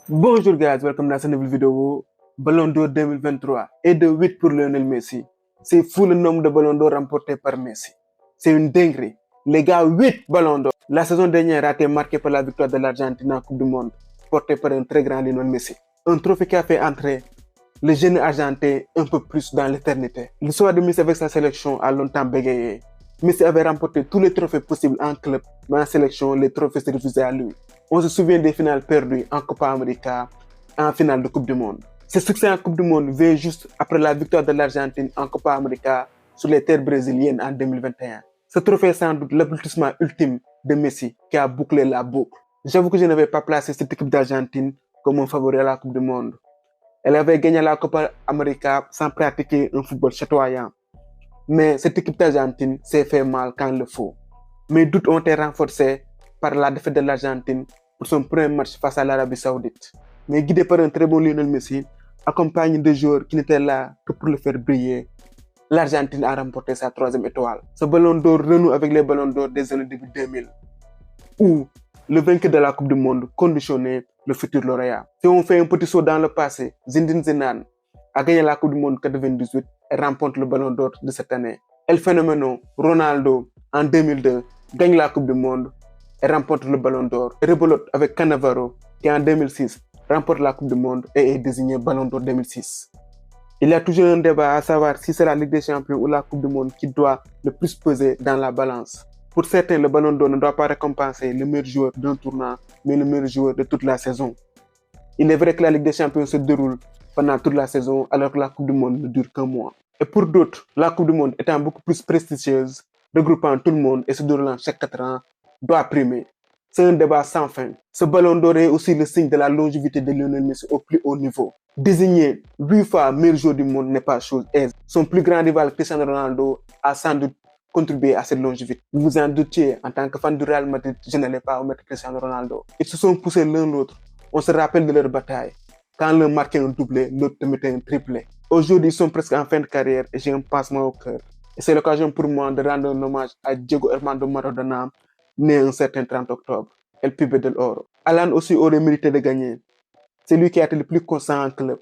Bonjour guys, welcome dans cette nouvelle vidéo. Ballon d'Or 2023 et de 8 pour Lionel Messi. C'est fou le nombre de ballons d'or remportés par Messi. C'est une dinguerie. Les gars, 8 ballons d'or. La saison dernière a été marquée par la victoire de l'Argentine en Coupe du Monde, portée par un très grand Lionel Messi. Un trophée qui a fait entrer le jeune Argentin un peu plus dans l'éternité. L'histoire de Messi avec sa sélection a longtemps bégayé. Messi avait remporté tous les trophées possibles en club, mais en sélection, les trophées se refusaient à lui. On se souvient des finales perdues en Copa América, en finale de Coupe du Monde. Ce succès en Coupe du Monde vient juste après la victoire de l'Argentine en Copa América sur les terres brésiliennes en 2021. Ce trophée est sans doute l'aboutissement ultime de Messi qui a bouclé la boucle. J'avoue que je n'avais pas placé cette équipe d'Argentine comme mon favori à la Coupe du Monde. Elle avait gagné la Copa América sans pratiquer un football chatoyant. Mais cette équipe d'Argentine s'est fait mal quand il le faut. Mes doutes ont été renforcés par la défaite de l'Argentine pour son premier match face à l'Arabie Saoudite. Mais guidé par un très bon Lionel Messi, accompagné de joueurs qui n'étaient là que pour le faire briller, l'Argentine a remporté sa 3e étoile. Ce ballon d'or renoue avec les ballons d'or des années début 2000, où le vainqueur de la Coupe du Monde conditionnait le futur lauréat. Si on fait un petit saut dans le passé, Zinedine Zidane a gagné la Coupe du Monde 98 et remporte le ballon d'or de cette année. El Fenomeno Ronaldo, en 2002, gagne la Coupe du Monde et remporte le ballon d'or. Et rebelote avec Cannavaro, qui en 2006 remporte la Coupe du Monde et est désigné ballon d'or 2006. Il y a toujours un débat à savoir si c'est la Ligue des Champions ou la Coupe du Monde qui doit le plus peser dans la balance. Pour certains, le ballon d'or ne doit pas récompenser le meilleur joueur d'un tournoi, mais le meilleur joueur de toute la saison. Il est vrai que la Ligue des Champions se déroule pendant toute la saison, alors que la Coupe du Monde ne dure qu'un mois. Et pour d'autres, la Coupe du Monde étant beaucoup plus prestigieuse, regroupant tout le monde et se déroulant chaque 4 ans, doit primer. C'est un débat sans fin. Ce ballon d'or est aussi le signe de la longévité de Lionel Messi au plus haut niveau. Désigné 8 fois meilleur joueur du monde n'est pas chose aise. Son plus grand rival Cristiano Ronaldo a sans doute contribué à cette longévité. Vous vous en doutiez, en tant que fan du Real Madrid, je n'allais pas omettre Cristiano Ronaldo. Ils se sont poussés l'un l'autre. On se rappelle de leur bataille. Quand l'un marquait un doublé, l'autre te mettait un triplé. Aujourd'hui, ils sont presque en fin de carrière et j'ai un pincement au cœur. Et c'est l'occasion pour moi de rendre un hommage à Diego Armando Maradona, né un certain 30 octobre, El Pibe del Oro. Alan aussi aurait mérité de gagner. C'est lui qui a été le plus constant en club.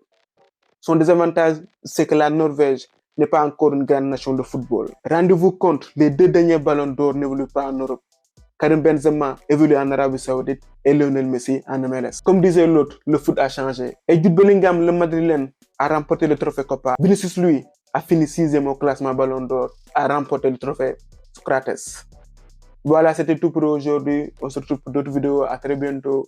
Son désavantage, c'est que la Norvège n'est pas encore une grande nation de football. Rendez-vous compte, les 2 derniers ballons d'or n'évoluent pas en Europe. Karim Benzema évolue en Arabie Saoudite et Lionel Messi en MLS. Comme disait l'autre, le foot a changé. Et Jude Bellingham, le Madrilène, a remporté le trophée Copa. Vinicius, lui, a fini 6e au classement Ballon d'Or, a remporté le trophée Socrates. Voilà, c'était tout pour aujourd'hui. On se retrouve pour d'autres vidéos. À très bientôt.